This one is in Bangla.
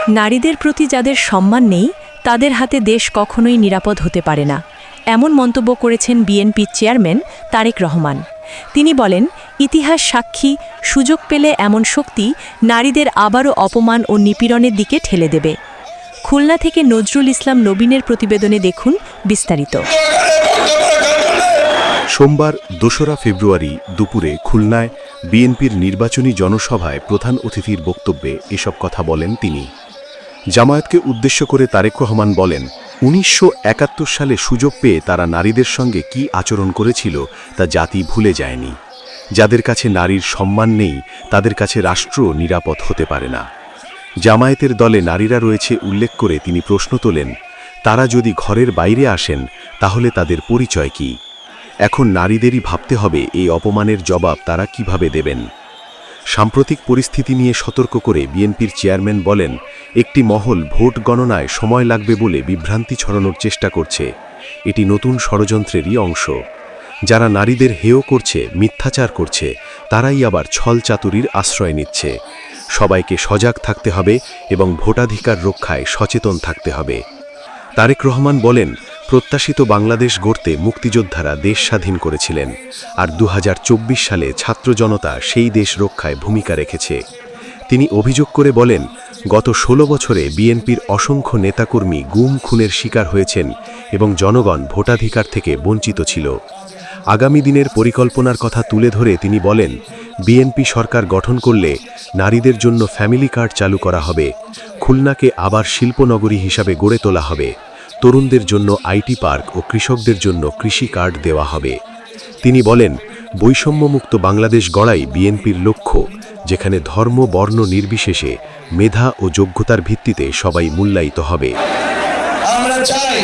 নারীদের প্রতি যাদের সম্মান নেই তাদের হাতে দেশ কখনোই নিরাপদ হতে পারে না, এমন মন্তব্য করেছেন বিএনপির চেয়ারম্যান তারেক রহমান। তিনি বলেন, ইতিহাস সাক্ষী, সুযোগ পেলে এমন শক্তি নারীদের আবারও অপমান ও নিপীড়নের দিকে ঠেলে দেবে। খুলনা থেকে নজরুল ইসলাম নবীনের প্রতিবেদনে দেখুন বিস্তারিত। সোমবার ২রা ফেব্রুয়ারি দুপুরে খুলনায় বিএনপির নির্বাচনী জনসভায় প্রধান অতিথির বক্তব্যে এসব কথা বলেন তিনি। জামায়াতকে উদ্দেশ্য করে তারেক রহমান বলেন, ১৯৭১ সালে সুযোগ পেয়ে তারা নারীদের সঙ্গে কি আচরণ করেছিল তা জাতি ভুলে যায়নি। যাদের কাছে নারীর সম্মান নেই তাদের কাছে রাষ্ট্র নিরাপদ হতে পারে না। জামায়াতের দলে নারীরা রয়েছে উল্লেখ করে তিনি প্রশ্ন তোলেন, তারা যদি ঘরের বাইরে আসেন তাহলে তাদের পরিচয় কি? এখন নারীদেরই ভাবতে হবে এই অপমানের জবাব তারা কিভাবে দেবেন। সাম্প্রতিক পরিস্থিতি নিয়ে সতর্ক করে বিএনপির চেয়ারম্যান বলেন, একটি মহল ভোট গণনায় সময় লাগবে বলে বিভ্রান্তি ছড়ানোর চেষ্টা করছে। এটি নতুন ষড়যন্ত্রেরই অংশ। যারা নারীদের হেয় করছে, মিথ্যাচার করছে, তারাই আবার ছল চাতুরির আশ্রয় নিচ্ছে। সবাইকে সজাগ থাকতে হবে এবং ভোটাধিকার রক্ষায় সচেতন থাকতে হবে। তারেক রহমান বলেন, প্রত্যাশিত বাংলাদেশ গড়তে মুক্তিযোদ্ধারা দেশ স্বাধীন করেছিলেন, আর ২০২৪ সালে ছাত্র জনতা সেই দেশ রক্ষায় ভূমিকা রেখেছে। তিনি অভিযোগ করে বলেন, গত ১৬ বছরে বিএনপির অসংখ্য নেতাকর্মী গুম খুনের শিকার হয়েছেন এবং জনগণ ভোটাধিকার থেকে বঞ্চিত ছিল। আগামী দিনের পরিকল্পনার কথা তুলে ধরে তিনি বলেন, বিএনপি সরকার গঠন করলে নারীদের জন্য ফ্যামিলি কার্ড চালু করা হবে, খুলনাকে আবার শিল্পনগরী হিসাবে গড়ে তোলা হবে, তরুণদের জন্য আইটি পার্ক ও কৃষকদের জন্য কৃষি কার্ড দেওয়া হবে। তিনি বলেন, বৈষম্যমুক্ত বাংলাদেশ গড়াই বিএনপির লক্ষ্য, যেখানে ধর্ম বর্ণ নির্বিশেষে মেধা ও যোগ্যতার ভিত্তিতে সবাই মূল্যায়িত হবে। আমরা চাই